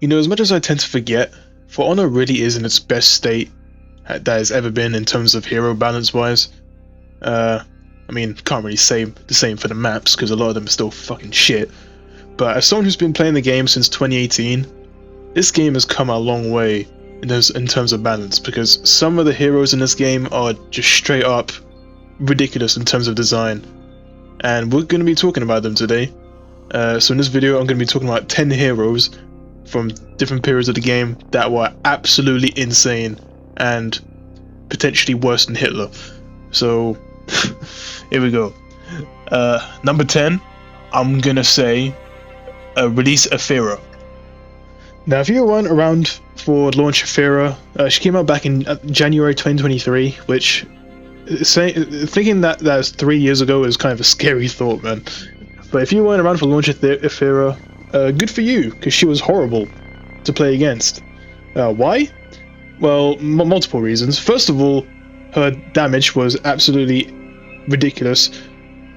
You know, as much as I tend to forget, For Honor really is in its best state that has ever been in terms of hero balance wise. I mean, can't really say the same for the maps because a lot of them are still fucking shit. But as someone who's been playing the game since 2018, this game has come a long way in terms of balance, because some of the heroes in this game are just straight up ridiculous in terms of design. And we're going to be talking about them today. So in this video I'm going to be talking about 10 heroes from different periods of the game that were absolutely insane and potentially worse than Hitler. So here we go. Number 10, I'm going to say release Aphera. Now if you weren't around for launch Aphera, she came out back in January 2023, which thinking that was 3 years ago is kind of a scary thought, man. But if you weren't around for launch Aphera, good for you, because she was horrible to play against. Why? Well, multiple reasons. First of all, her damage was absolutely ridiculous.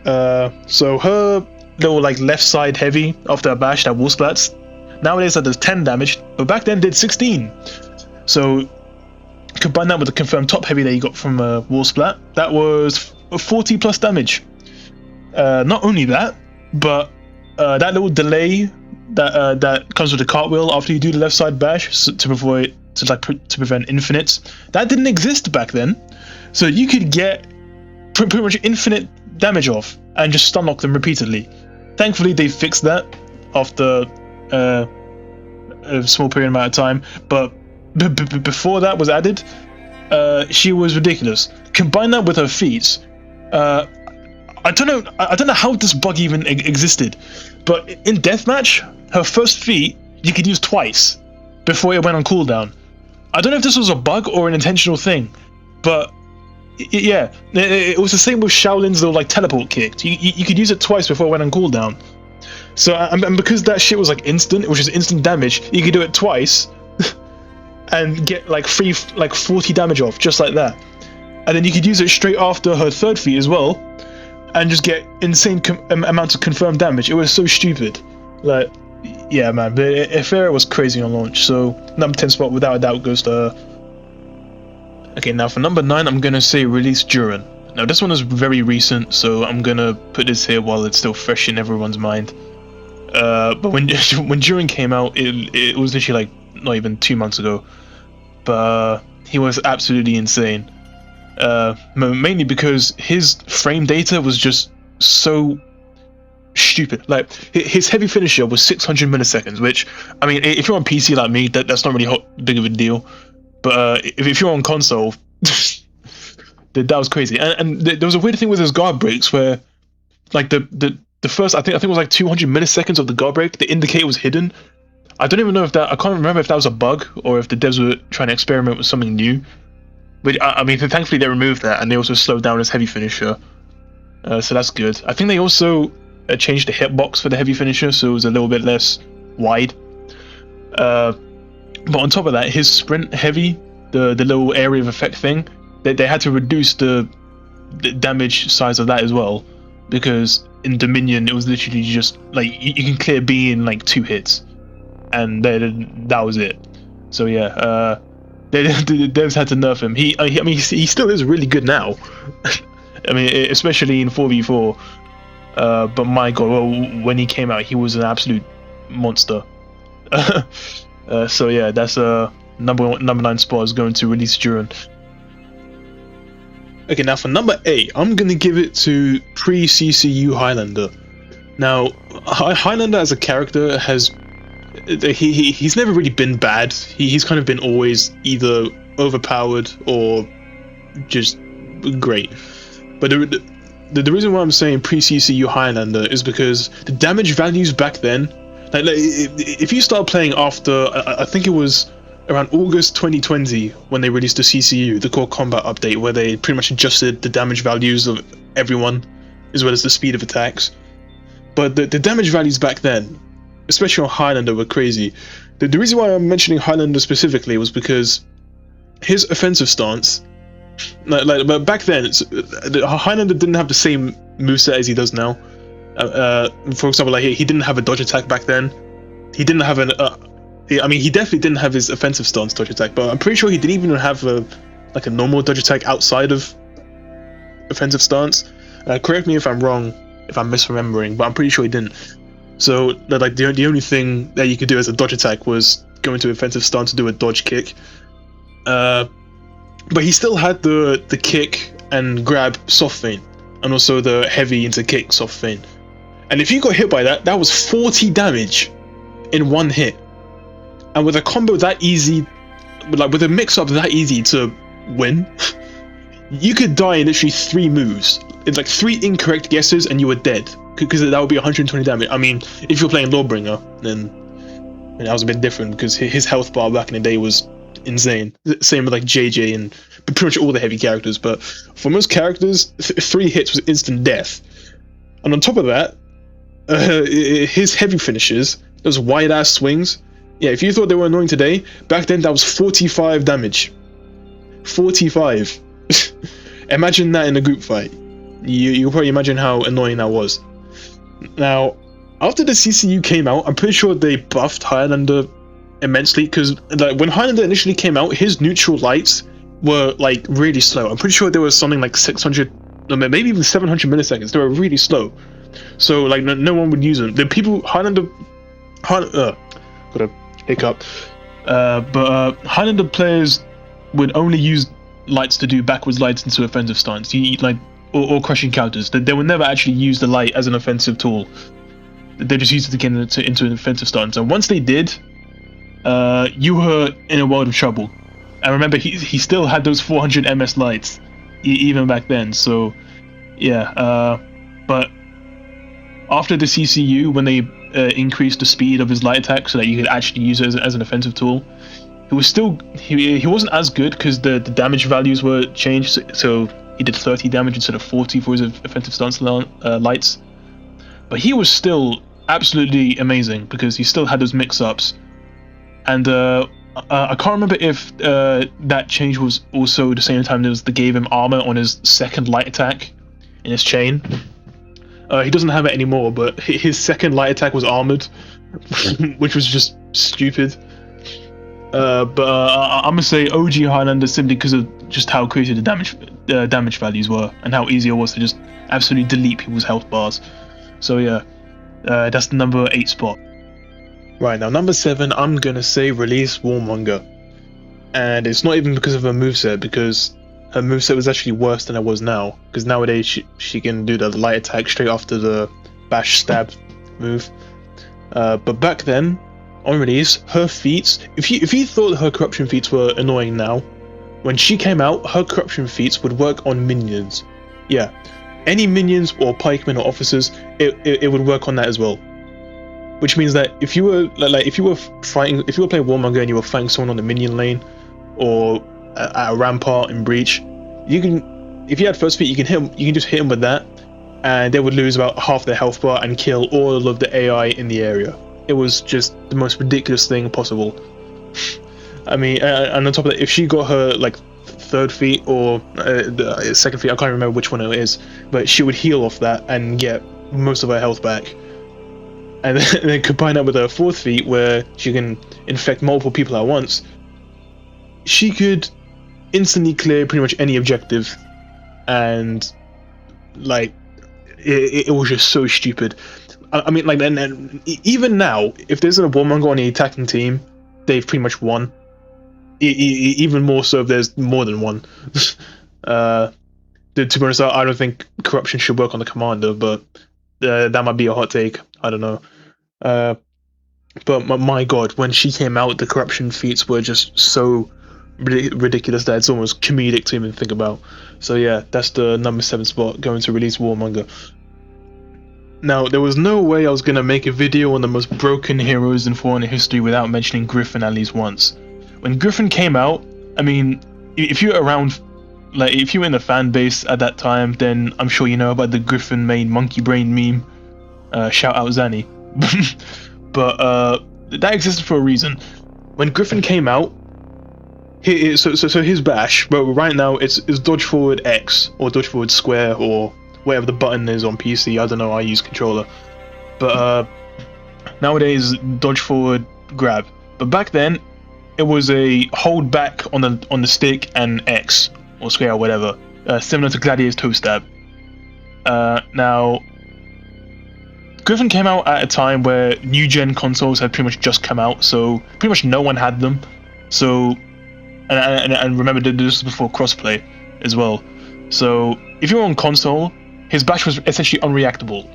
So her little like left side heavy after a bash that wall splats, nowadays that does 10 damage, but back then did 16. So combine that with the confirmed top heavy that you got from wall splat, that was 40 plus damage. Not only that, but that little delay that comes with the cartwheel after you do the left side bash to prevent infinites, that didn't exist back then. So you could get pretty much infinite damage off and just stun lock them repeatedly. Thankfully they fixed that after a small period amount of time, but before that was added, she was ridiculous. Combine that with her feats. I don't know how this bug even existed, but in deathmatch, her first feat you could use twice before it went on cooldown. I don't know if this was a bug or an intentional thing, but yeah, it was the same with Shaolin's little like teleport kick. You could use it twice before it went on cooldown. So and because that shit was like instant, which is instant damage, you could do it twice and get like 40 damage off just like that. And then you could use it straight after her third feat as well, and just get insane amounts of confirmed damage. It was so stupid. Like, yeah, man. But Aphera was crazy on launch. So number 10 spot without a doubt goes to her. Okay, now for number 9, I'm gonna say release Duran. Now this one is very recent, so I'm gonna put this here while it's still fresh in everyone's mind. But when Duran came out, it was literally like not even 2 months ago. But he was absolutely insane. Mainly because his frame data was just so stupid. Like his heavy finisher was 600 milliseconds, which, I mean, if you're on PC like me, that's not really big of a deal. But if you're on console, that was crazy. And there was a weird thing with his guard breaks where, like the first, I think it was like 200 milliseconds of the guard break, the indicator was hidden. I don't even know if that, I can't remember if that was a bug or if the devs were trying to experiment with something new. But I mean, thankfully they removed that, and they also slowed down his heavy finisher. So that's good. I think they also changed the hitbox for the heavy finisher, so it was a little bit less wide. But on top of that, his sprint heavy, the little area of effect thing, they had to reduce the damage size of that as well, because in Dominion it was literally just like you can clear B in like 2 hits, and that was it. So yeah, the devs had to nerf him. I mean, he still is really good now. I mean, especially in 4v4. But my god, well, when he came out, he was an absolute monster. So yeah, that's number 9 spot is going to release Duran. Okay, now for number 8, I'm gonna give it to pre-CCU Highlander. Now, Highlander as a character has he's never really been bad. He's kind of been always either overpowered or just great. But the reason why I'm saying pre-CCU Highlander is because the damage values back then, like if you start playing after, I think it was around August 2020 when they released the CCU, the Core Combat update, where they pretty much adjusted the damage values of everyone as well as the speed of attacks. But the damage values back then, especially on Highlander, were crazy. The reason why I'm mentioning Highlander specifically was because his offensive stance, but back then, Highlander didn't have the same moveset as he does now. For example, like he didn't have a dodge attack back then. He didn't have I mean, he definitely didn't have his offensive stance dodge attack, but I'm pretty sure he didn't even have a normal dodge attack outside of offensive stance. Correct me if I'm wrong, if I'm misremembering, but I'm pretty sure he didn't. So like the only thing that you could do as a dodge attack was go into offensive stance to do a dodge kick. But he still had the kick and grab soft feint, and also the heavy into kick soft feint. And if you got hit by that, that was 40 damage in one hit. And with a combo that easy, like with a mix-up that easy to win, you could die in literally 3 moves. It's like 3 incorrect guesses and you were dead, because that would be 120 damage. I mean, if you're playing Lawbringer, then that was a bit different, because his health bar back in the day was insane. Same with like JJ and pretty much all the heavy characters, but for most characters, 3 hits was instant death. And on top of that, his heavy finishes, those wide-ass swings, yeah, if you thought they were annoying today, back then that was 45 damage. 45. Imagine that in a group fight. You probably imagine how annoying that was. Now, after the CCU came out, I'm pretty sure they buffed Highlander immensely, because like, when Highlander initially came out, his neutral lights were like really slow. I'm pretty sure there was something like 600, maybe even 700 milliseconds. They were really slow. So like no one would use them. The people Highlander got a hiccup. Highlander players would only use lights to do backwards lights into offensive stance. Or crushing counters. They would never actually use the light as an offensive tool. They just used it to get into an offensive stance. And once they did, you were in a world of trouble. And remember, he still had those 400 MS lights even back then. So yeah, but after the CCU, when they increased the speed of his light attack so that you could actually use it as an offensive tool, he was still he wasn't as good because the damage values were changed. So he did 30 damage instead of 40 for his offensive stance lights, but he was still absolutely amazing because he still had those mix-ups. And I can't remember if that change was also the same time they gave him armor on his second light attack in his chain. He doesn't have it anymore, but his second light attack was armored, which was just stupid. I'm gonna say OG Highlander simply because of just how crazy the damage values were and how easy it was to just absolutely delete people's health bars. So yeah, that's the number 8 spot. Right, now number 7, I'm gonna say release Warmonger. And it's not even because of her moveset, because her moveset was actually worse than it was now. Because nowadays she can do the light attack straight after the bash stab move. But back then, on release, her feats, if you thought her corruption feats were annoying now, when she came out, her corruption feats would work on minions. Yeah, any minions or pikemen or officers, it would work on that as well. Which means that if you were if you were playing Warmonger and you were fighting someone on the minion lane or at a rampart in breach, you can, if you had first feat, you can just hit them with that, and they would lose about half their health bar and kill all of the AI in the area. It was just the most ridiculous thing possible. I mean, and on top of that, if she got her like third feat or second feat, I can't remember which one it is, but she would heal off that and get most of her health back. And then combine that with her fourth feat, where she can infect multiple people at once, she could instantly clear pretty much any objective. And like, it was just so stupid. I mean, like, and even now, if there's a Warmonger on the attacking team, they've pretty much won. Even more so if there's more than one. To be honest, I don't think corruption should work on the commander, but that might be a hot take. I don't know. But my god, when she came out, the corruption feats were just so ridiculous that it's almost comedic to even think about. So yeah, that's the number 7 spot, going to release Warmonger. Now, there was no way I was going to make a video on the most broken heroes in For Honor history without mentioning Griffin at least once. When Griffin came out, I mean, if you're around, like, if you were in the fan base at that time, then I'm sure you know about the Griffin main monkey brain meme. Shout out Zanny. But that existed for a reason. When Griffin came out, so his bash, but right now it's dodge forward X or dodge forward square or whatever the button is on PC. I don't know, I use controller. But nowadays, dodge forward grab. But back then, it was a hold back on the stick and X or square or whatever, similar to Gladiator's toe stab. Now, Griffin came out at a time where new gen consoles had pretty much just come out, so pretty much no one had them. So, and remember this was before crossplay as well. So if you were on console, his bash was essentially unreactable.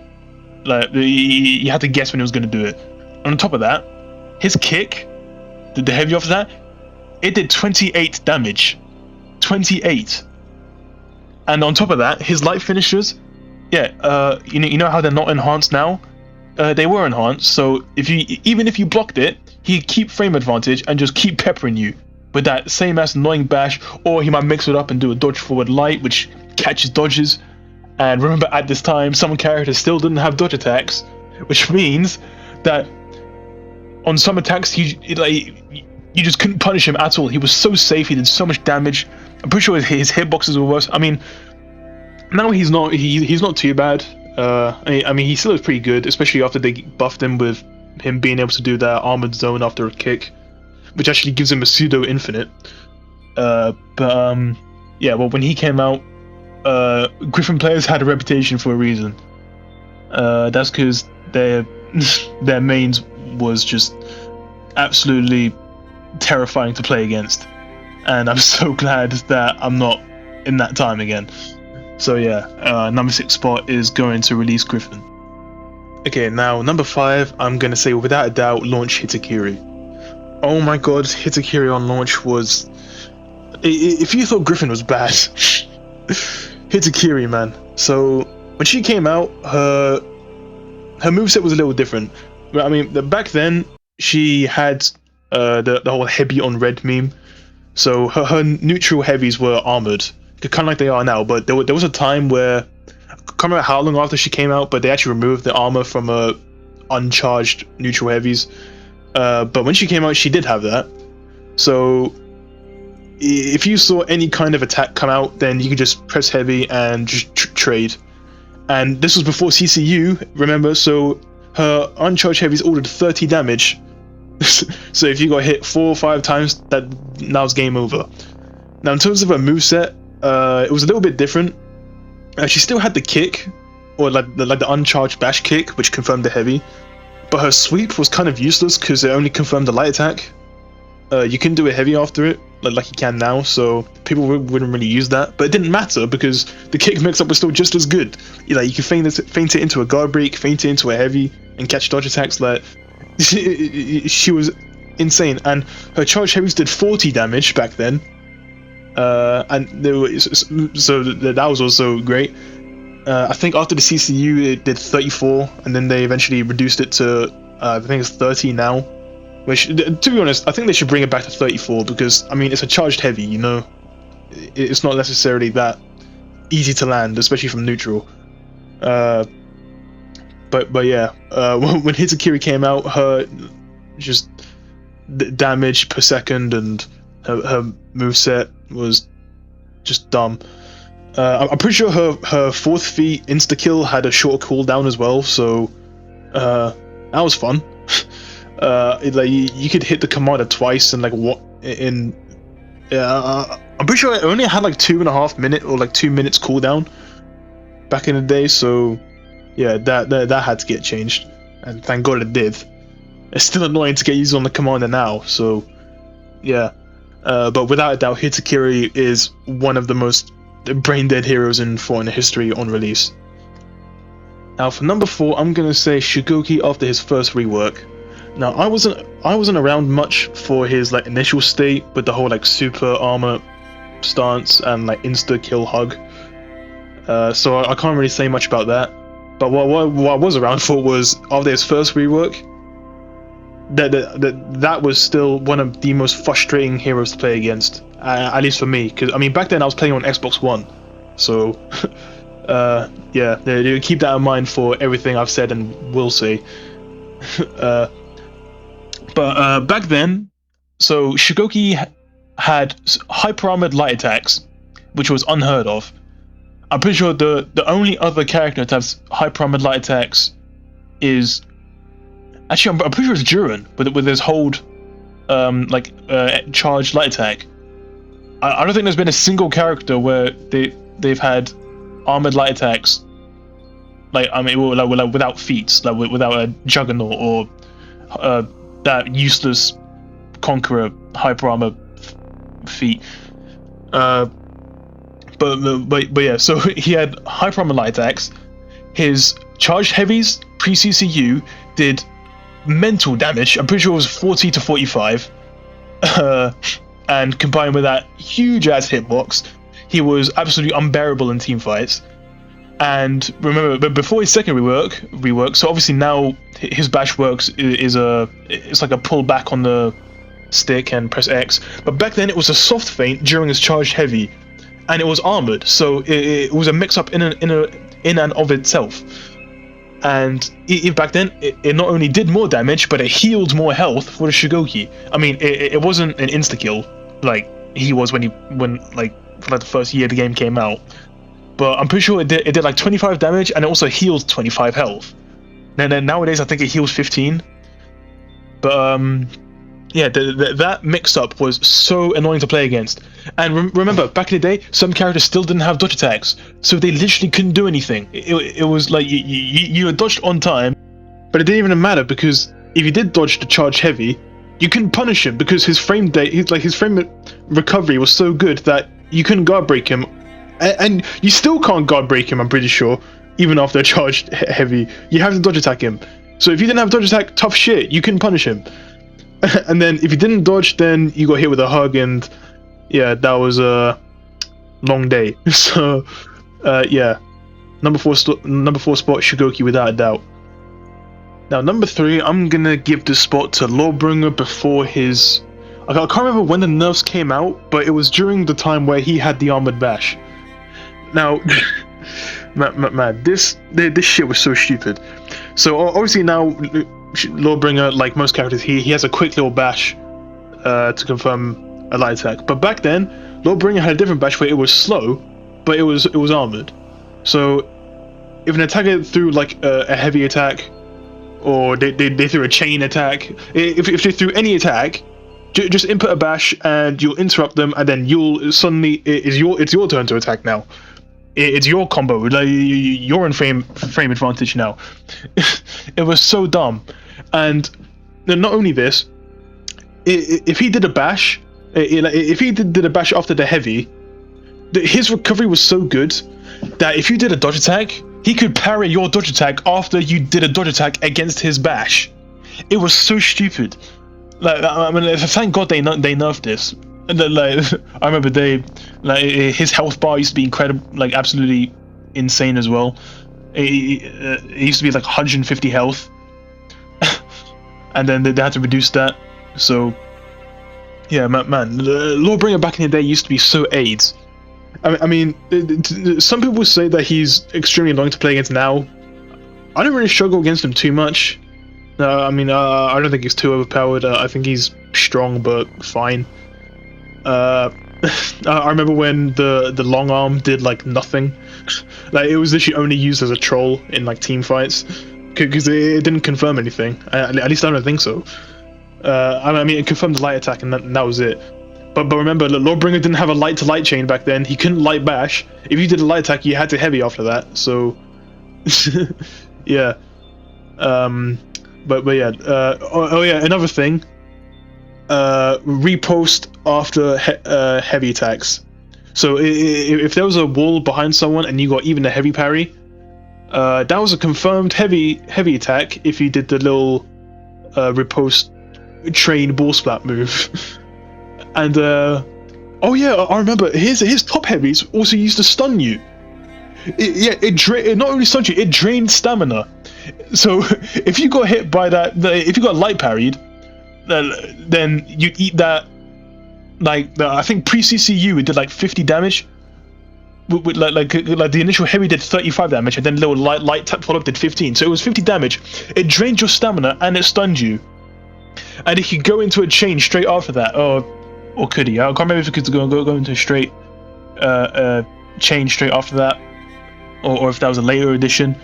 Like you had to guess when he was going to do it. And on top of that, his kick, the heavy off of that, it did 28 damage. 28. And on top of that, his light finishers, yeah, you know how they're not enhanced now? They were enhanced, so even if you blocked it, he'd keep frame advantage and just keep peppering you with that same ass annoying bash, or he might mix it up and do a dodge forward light, which catches dodges. And remember, at this time, some characters still didn't have dodge attacks, which means that on some attacks, you just couldn't punish him at all. He was so safe, he did so much damage. I'm pretty sure his hitboxes were worse. I mean, now he's not too bad. I mean, he still is pretty good, especially after they buffed him with him being able to do that armored zone after a kick, which actually gives him a pseudo infinite. Yeah, well, when he came out, Griffin players had a reputation for a reason. That's because their mains was just absolutely terrifying to play against, and I'm so glad that I'm not in that time again. So yeah, number 6 spot is going to release Griffin. Okay, now number 5, I'm gonna say without a doubt, launch Hitakiri. Oh my god, Hitakiri on launch was... If you thought Griffin was bad, Hitakiri, man. So when she came out, her moveset was a little different. I mean, back then she had the whole heavy on red meme. So her neutral heavies were armored, kind of like they are now. But there was a time where, I can't remember how long after she came out, but they actually removed the armor from uncharged neutral heavies. But when she came out, she did have that. So if you saw any kind of attack come out, then you could just press heavy and just trade. And this was before CCU, remember? So her uncharged heavies all did 30 damage. So if you got hit 4 or 5 times, now it's game over. Now in terms of her moveset, it was a little bit different. She still had the kick, or like the uncharged bash kick, which confirmed the heavy. But her sweep was kind of useless because it only confirmed the light attack. You couldn't do a heavy after it, like you can now, so people wouldn't really use that. But it didn't matter because the kick mix-up was still just as good. You could feint it into a guard break, feint it into a heavy, and catch dodge attacks. Like she was insane, and her charge heavies did 40 damage back then. And that was also great. I think after the CCU it did 34, and then they eventually reduced it to I think it's 30 now. Which, to be honest, I think they should bring it back to 34 because, I mean, it's a charged heavy, you know? It's not necessarily that easy to land, especially from neutral. But yeah, when Hitakiri came out, her just damage per second and her moveset was just dumb. I'm pretty sure her 4th feet insta-kill had a shorter cooldown as well, so that was fun. Like you could hit the commander twice and I'm pretty sure it only had like 2.5 minutes or like 2 minutes cooldown back in the day, so yeah, that had to get changed, and thank god it did. It's still annoying to get used on the commander now, so yeah, but without a doubt Hitakiri is one of the most brain dead heroes in For Honor history on release. Now for number 4, I'm gonna say Shugoki after his first rework. Now I wasn't around much for his like initial state with the whole like super armor stance and like insta kill hug, so I can't really say much about that. But what I was around for was after his first rework, that was still one of the most frustrating heroes to play against, at least for me, because I mean back then I was playing on Xbox One, so yeah, keep that in mind for everything I've said and will say. But back then, so Shugoki had hyper armored light attacks, which was unheard of. I'm pretty sure the only other character that has hyper armored light attacks is actually I'm pretty sure it's Duran with his hold charged light attack. I don't think there's been a single character where they've had armored light attacks. Without feats, without a juggernaut or that useless conqueror hyper armor feat. But yeah, so he had hyper armor light attacks. His charged heavies pre-CCU did mental damage. I'm pretty sure it was 40 to 45. And combined with that huge ass hitbox, he was absolutely unbearable in team fights. And remember, but before his second rework, so obviously now his bash works it's like a pull back on the stick and press X. But back then it was a soft feint during his charged heavy, and it was armored, so it was a mix up in and of itself. And back then it not only did more damage, but it healed more health for the Shigoki. I mean, it wasn't an insta kill like he was when for the first year the game came out. But I'm pretty sure it did like 25 damage, and it also healed 25 health. And then nowadays I think it heals 15. But yeah, that mix-up was so annoying to play against. And remember, back in the day, some characters still didn't have dodge attacks, so they literally couldn't do anything. It was like you had dodged on time, but it didn't even matter, because if you did dodge the charge heavy, you couldn't punish him because his frame recovery was so good that you couldn't guard break him. And you still can't guard break him, I'm pretty sure, even after a charged heavy. You have to dodge attack him. So if you didn't have dodge attack, tough shit, you couldn't punish him. And then if you didn't dodge, then you got hit with a hug, and yeah, that was a long day. So yeah, number four spot Shigoki without a doubt. Now number 3, I'm gonna give this spot to Lawbringer before his. I can't remember when the nerfs came out, but it was during the time where he had the armored bash. Now, man, this shit was so stupid. So obviously now, Lawbringer, like most characters, he has a quick little bash to confirm a light attack. But back then, Lawbringer had a different bash where it was slow, but it was armored. So if an attacker threw like a heavy attack, or they threw a chain attack, if they threw any attack, just input a bash and you'll interrupt them, and then you'll suddenly it's your turn to attack now. It's your combo. Like, you're in frame advantage now. It was so dumb. And not only this, if he did a bash, if he did a bash after the heavy, his recovery was so good that if you did a dodge attack, he could parry your dodge attack after you did a dodge attack against his bash. It was so stupid. Like, I mean, thank God they nerfed this. Like, I remember his health bar used to be incredible, like absolutely insane as well. It used to be like 150 health, and then they had to reduce that. So yeah, man, Lawbringer back in the day used to be so AIDS. I mean, some people say that he's extremely annoying to play against now. I don't really struggle against him too much. I mean, I don't think he's too overpowered. I think he's strong, but fine. I remember when the long arm did like nothing. Like, it was literally only used as a troll in like team fights, because it didn't confirm anything. At least I don't think so. I mean, it confirmed the light attack, and that was it. But remember, Lawbringer didn't have a light to light chain back then. He couldn't light bash. If you did a light attack, you had to heavy after that. So yeah. But yeah. Oh yeah, another thing. Repost after heavy attacks. So if there was a wall behind someone and you got even a heavy parry, that was a confirmed heavy attack if you did the little riposte train ball splat move. And oh yeah, I remember his top heavies also used to stun you. It not only stunned you, it drained stamina. So if you got hit by that, if you got light parried, then you'd eat that. Like, I think pre-CCU it did like 50 damage. With like the initial heavy did 35 damage, and then little light tap follow-up did 15. So it was 50 damage. It drained your stamina and it stunned you. And if you go into a chain straight after that, or could he? I can't remember if he could go into a straight chain straight after that, or if that was a later edition.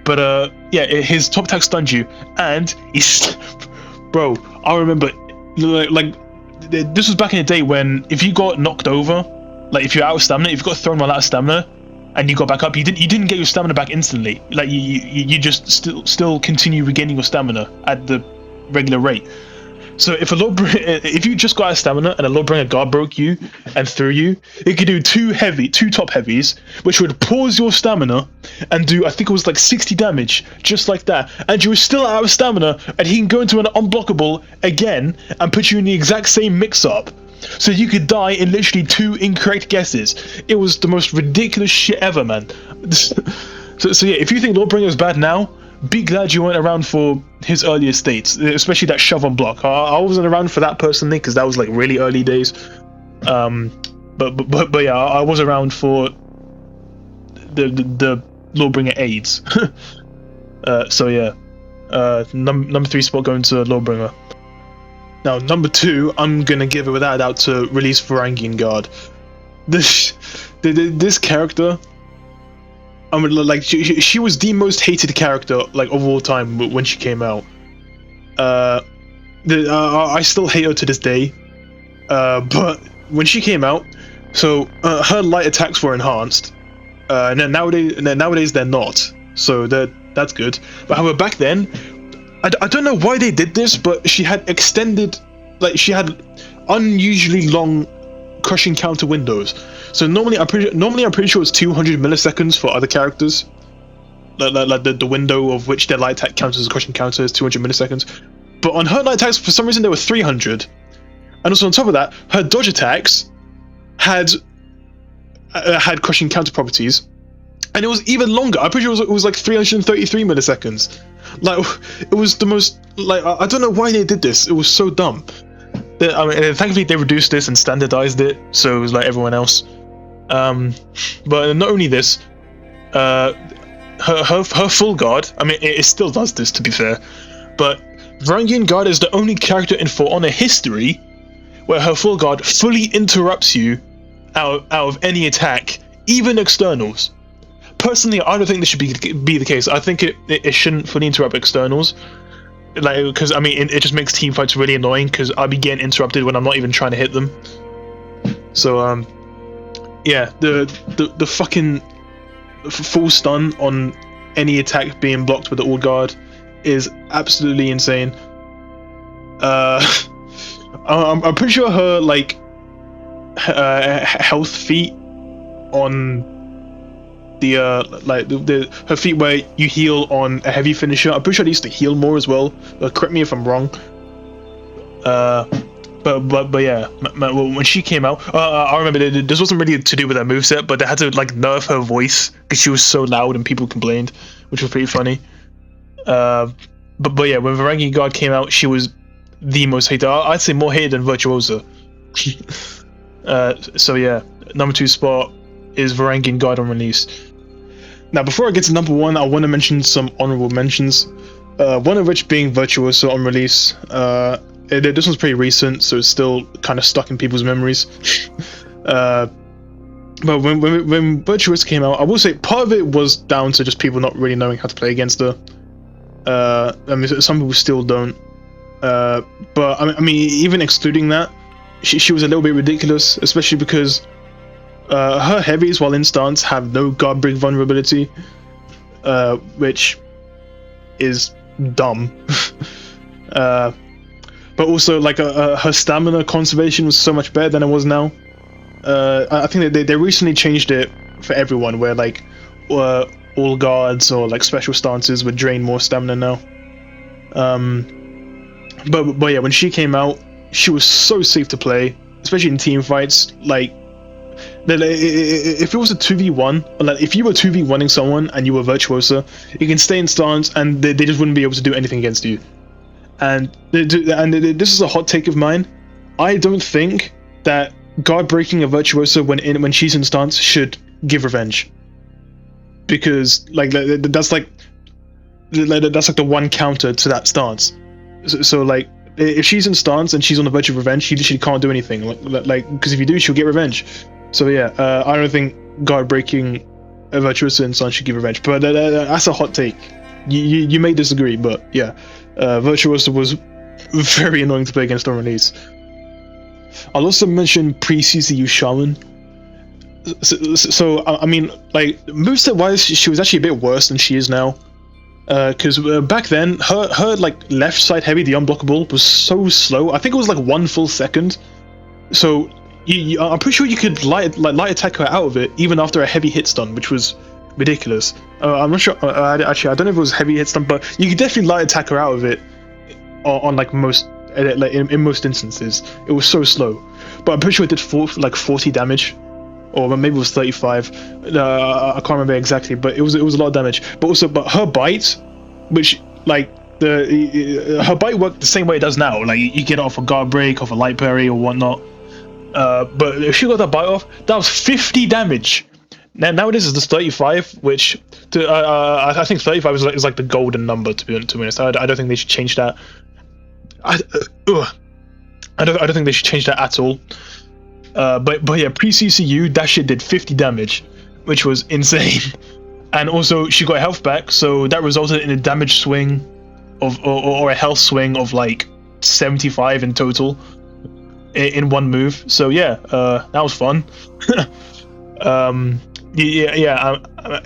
But yeah, his top attack stunned you, and he's, bro, I remember this was back in the day when if you got knocked over, like if you're out of stamina, if you got thrown while out of stamina, and you got back up, you didn't get your stamina back instantly. Like you just still continue regaining your stamina at the regular rate. So if you just got out of stamina and a Lordbringer guard broke you and threw you, it could do two top heavies, which would pause your stamina and do, I think it was like 60 damage, just like that. And you were still out of stamina, and he can go into an unblockable again and put you in the exact same mix-up. So you could die in literally 2 incorrect guesses. It was the most ridiculous shit ever, man. So yeah, if you think Lordbringer is bad now, be glad you weren't around for his earlier states, especially that shove on block. I wasn't around for that personally because that was like really early days. But yeah, I was around for the Lordbringer aids. So yeah, number 3 spot going to Lordbringer. Now number 2, I'm gonna give it without a doubt to release Varangian Guard. This character, I mean, like she was the most hated character like of all time when she came out. I still hate her to this day. But when she came out, so her light attacks were enhanced. And then nowadays they're not. So that's good. But however, back then, I don't know why they did this, but she had extended, like she had unusually long crushing counter windows. So normally I'm pretty sure it's 200 milliseconds for other characters. Like the window of which their light attack counts as a crushing counter is 200 milliseconds. But on her light attacks, for some reason, they were 300. And also on top of that, her dodge attacks had crushing counter properties, and it was even longer. I'm pretty sure it was like 333 milliseconds. Like it was the most, like, I don't know why they did this. It was so dumb. I mean, thankfully they reduced this and standardized it, so it was like everyone else. But not only this, her full guard. I mean, it still does this, to be fair, but Varangian Guard is the only character in For Honor history where her full guard fully interrupts you out of any attack, even externals. Personally, I don't think this should be the case. I think it shouldn't fully interrupt externals, like, because I mean it just makes team fights really annoying because I'll be getting interrupted when I'm not even trying to hit them. So yeah, the fucking full stun on any attack being blocked with the All Guard is absolutely insane. I'm pretty sure her like health feat on the her feat where you heal on a heavy finisher, I'm pretty sure it used to heal more as well. Correct me if I'm wrong. But yeah, when she came out, I remember this wasn't really to do with her moveset, but they had to like nerf her voice because she was so loud and people complained, which was pretty funny. But yeah, when Varangian Guard came out, she was the most hated. I'd say more hated than Virtuosa. So yeah, number 2 spot is Varangian Guard on release. Now, before I get to number 1, I want to mention some honorable mentions. One of which being Virtuosa on release. This one's pretty recent, so it's still kind of stuck in people's memories. But when Virtuosa came out, I will say part of it was down to just people not really knowing how to play against her. I mean, some people still don't. But I mean, even excluding that, she was a little bit ridiculous, especially because her heavies while in stance have no guard break vulnerability, which is dumb. But also, like, her stamina conservation was so much better than it was now. I think that they recently changed it for everyone, where like all guards or like special stances would drain more stamina now. But yeah, when she came out, she was so safe to play, especially in team fights. Like, if it was a 2v1, like if you were 2v1ing someone and you were Virtuosa, you can stay in stance and they just wouldn't be able to do anything against you. And this is a hot take of mine. I don't think that guard breaking a Virtuosa when she's in stance should give revenge, because like that's like the one counter to that stance. So like, if she's in stance and she's on the verge of revenge, she literally can't do anything. Like, because if you do, she'll get revenge. So yeah, I don't think guard breaking a Virtuosa in stance should give revenge. But that's a hot take. You may disagree, but yeah, Virtuosa was very annoying to play against on release. I'll also mention pre-CCU Shaman. So I mean, like, moveset wise, she was actually a bit worse than she is now. Because back then, her like left side heavy, the unblockable, was so slow. I think it was like 1 full second. So I'm pretty sure you could light attack her out of it even after a heavy hit stun, which was ridiculous. I'm not sure. Actually, I don't know if it was heavy hit stun, but you could definitely light attack her out of it on like most, like in most instances. It was so slow, but I'm pretty sure it did 40 damage. Or maybe it was 35. I can't remember exactly, but it was a lot of damage. But her bite, which like her bite worked the same way it does now. Like you get it off a guard break, off a light parry, or whatnot. But if she got that bite off, that was 50 damage. Nowadays it's just 35, which I think 35 is like the golden number, to be honest. I don't think they should change that. I don't think they should change that at all. But yeah, pre-CCU, that shit did 50 damage, which was insane. And also, she got health back, so that resulted in a damage swing of, or a health swing of like 75 in total in one move. So yeah, that was fun.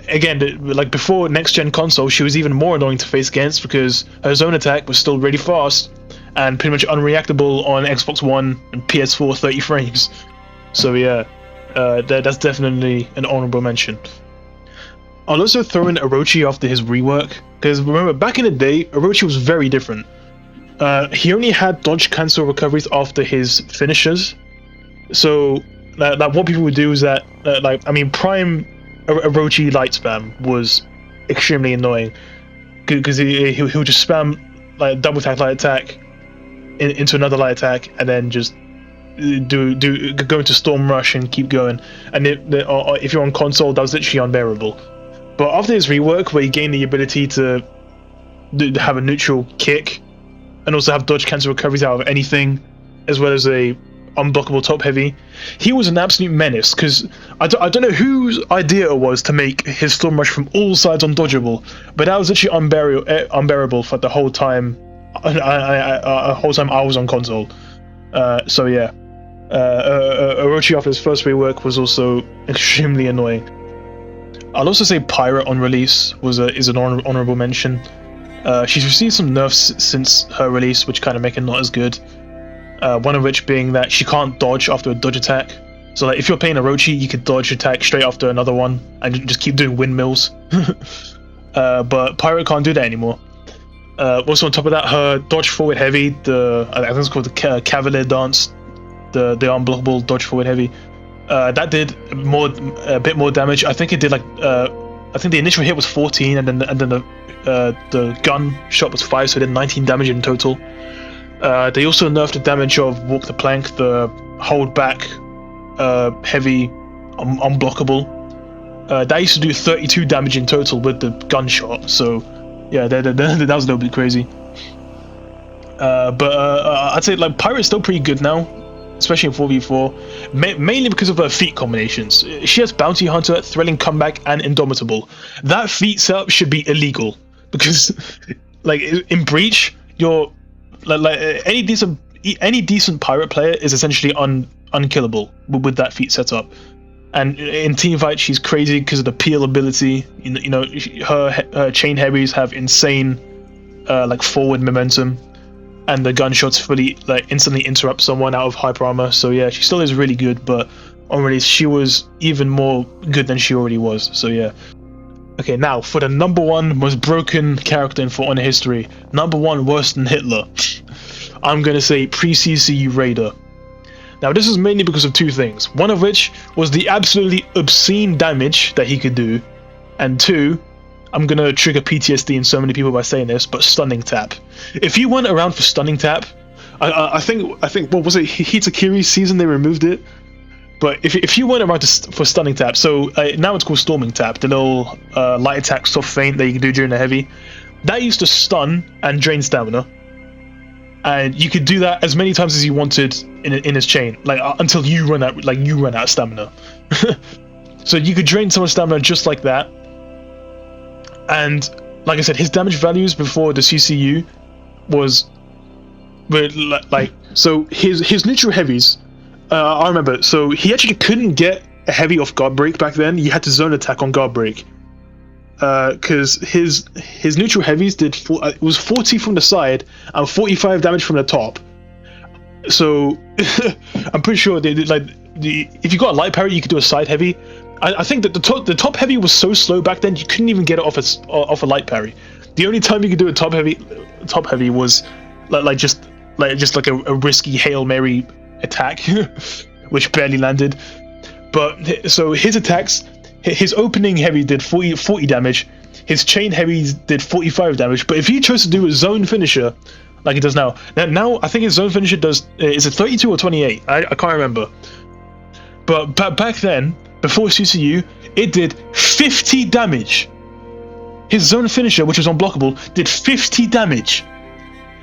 Again, like before next gen console, she was even more annoying to face against because her zone attack was still really fast and pretty much unreactable on Xbox One and PS4 30 frames. So yeah, that's definitely an honorable mention. I'll also throw in Orochi after his rework, because remember, back in the day, Orochi was very different. He only had dodge cancel recoveries after his finishers. So, like what people would do is that, prime Orochi light spam was extremely annoying, because he would just spam like double attack, light attack into another light attack, and then just go into Storm Rush and keep going. And if you're on console, that was literally unbearable. But after his rework, where he gained the ability to have a neutral kick and also have dodge cancel recoveries out of anything, as well as a unblockable top heavy, he was an absolute menace. Because I don't know whose idea it was to make his Storm Rush from all sides undodgeable, but that was literally unbearable for the whole time. Whole time I was on console. So yeah. Orochi after his first rework was also extremely annoying. I'll also say Pirate on release is an honorable mention. She's received some nerfs since her release, which kind of make it not as good. One of which being that she can't dodge after a dodge attack. So like if you're playing Orochi, you could dodge attack straight after another one and just keep doing windmills. But Pirate can't do that anymore. Also on top of that, her dodge forward heavy, I think it's called the Cavalier Dance, the unblockable dodge forward heavy, that did a bit more damage. I think it did like I think the initial hit was 14, and then the gun shot was 5, so it did 19 damage in total. They also nerfed the damage of Walk the Plank, the hold back heavy unblockable. That used to do 32 damage in total with the gunshot. So yeah, that was a little bit crazy. But I'd say like Pirate's still pretty good now, especially in 4v4, mainly because of her feat combinations. She has Bounty Hunter, Thrilling Comeback, and Indomitable. That feat setup should be illegal, because like in Breach, you're like any decent Pirate player is essentially unkillable with that feat setup. And in teamfight, she's crazy because of the peel ability. You know, her chain heavies have insane like forward momentum, and the gunshots fully like instantly interrupt someone out of hyper armor. So yeah, she still is really good, but on release she was even more good than she already was. So yeah. Okay, now for the number one most broken character in For Honor history, number one worse than Hitler, I'm gonna say pre-CCU Raider. Now this is mainly because of two things, one of which was the absolutely obscene damage that he could do, and two, I'm gonna trigger PTSD in so many people by saying this, but Stunning Tap. If you weren't around for Stunning Tap, I think what was it, Hitakiri's season they removed it, but if you weren't around for Stunning Tap, so now it's called Storming Tap, the little light attack soft feint that you can do during the heavy, that used to stun and drain stamina. And you could do that as many times as you wanted in his chain, like until you run out, of stamina. So you could drain someone's stamina just like that. And like I said, his damage values before the CCU was but like so his neutral heavies. I remember. So he actually couldn't get a heavy off guard break back then. You had to zone attack on guard break. Because his neutral heavies did it was 40 from the side and 45 damage from the top. So I'm pretty sure they did, like if you got a light parry, you could do a side heavy. I think that the top heavy was so slow back then you couldn't even get it off a light parry. The only time you could do a top heavy was just like a risky Hail Mary attack, which barely landed. But so his attacks. His opening heavy did 40 damage, his chain heavies did 45 damage, but if he chose to do a zone finisher, like he does now I think his zone finisher does, is it 32 or 28? I can't remember. But back then, before CCU, it did 50 damage. His zone finisher, which was unblockable, did 50 damage.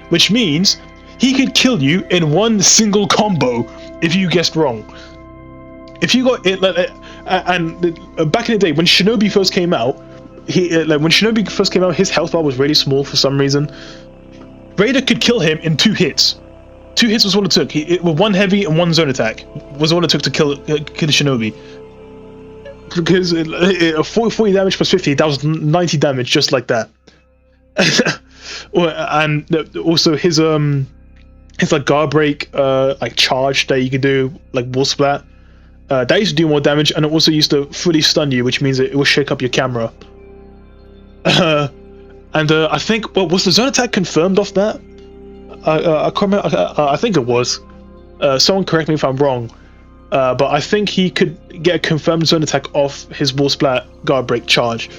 Which means he could kill you in one single combo if you guessed wrong. If you got it, back in the day when Shinobi first came out, his health bar was really small for some reason. Raider could kill him in 2 hits. 2 hits was all it took. With 1 heavy and 1 zone attack was all it took to kill Shinobi. Because 40 damage plus 50, that was 90 damage just like that. And also his like guard break, like charge that you could do, like wall splat. That used to do more damage, and it also used to fully stun you, which means it will shake up your camera. And I think, well, was the zone attack confirmed off that? I can't remember. I think it was. Someone correct me if I'm wrong. But I think he could get a confirmed zone attack off his wall splat guard break charge.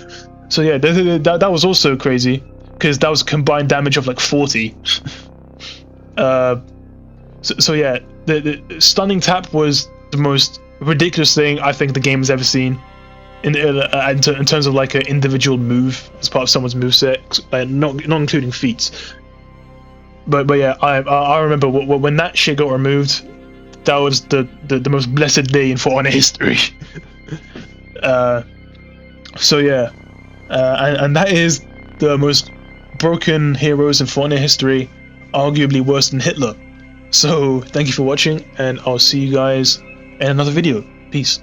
So yeah, that was also crazy, because that was combined damage of like 40. So yeah, the stunning tap was the most ridiculous thing I think the game has ever seen in terms of like an individual move as part of someone's moveset, not including feats. But yeah, I remember when that shit got removed, that was the most blessed day in For Honor history. So yeah, and that is the most broken heroes in For Honor history, arguably worse than Hitler. So thank you for watching, and I'll see you guys in another video. Peace.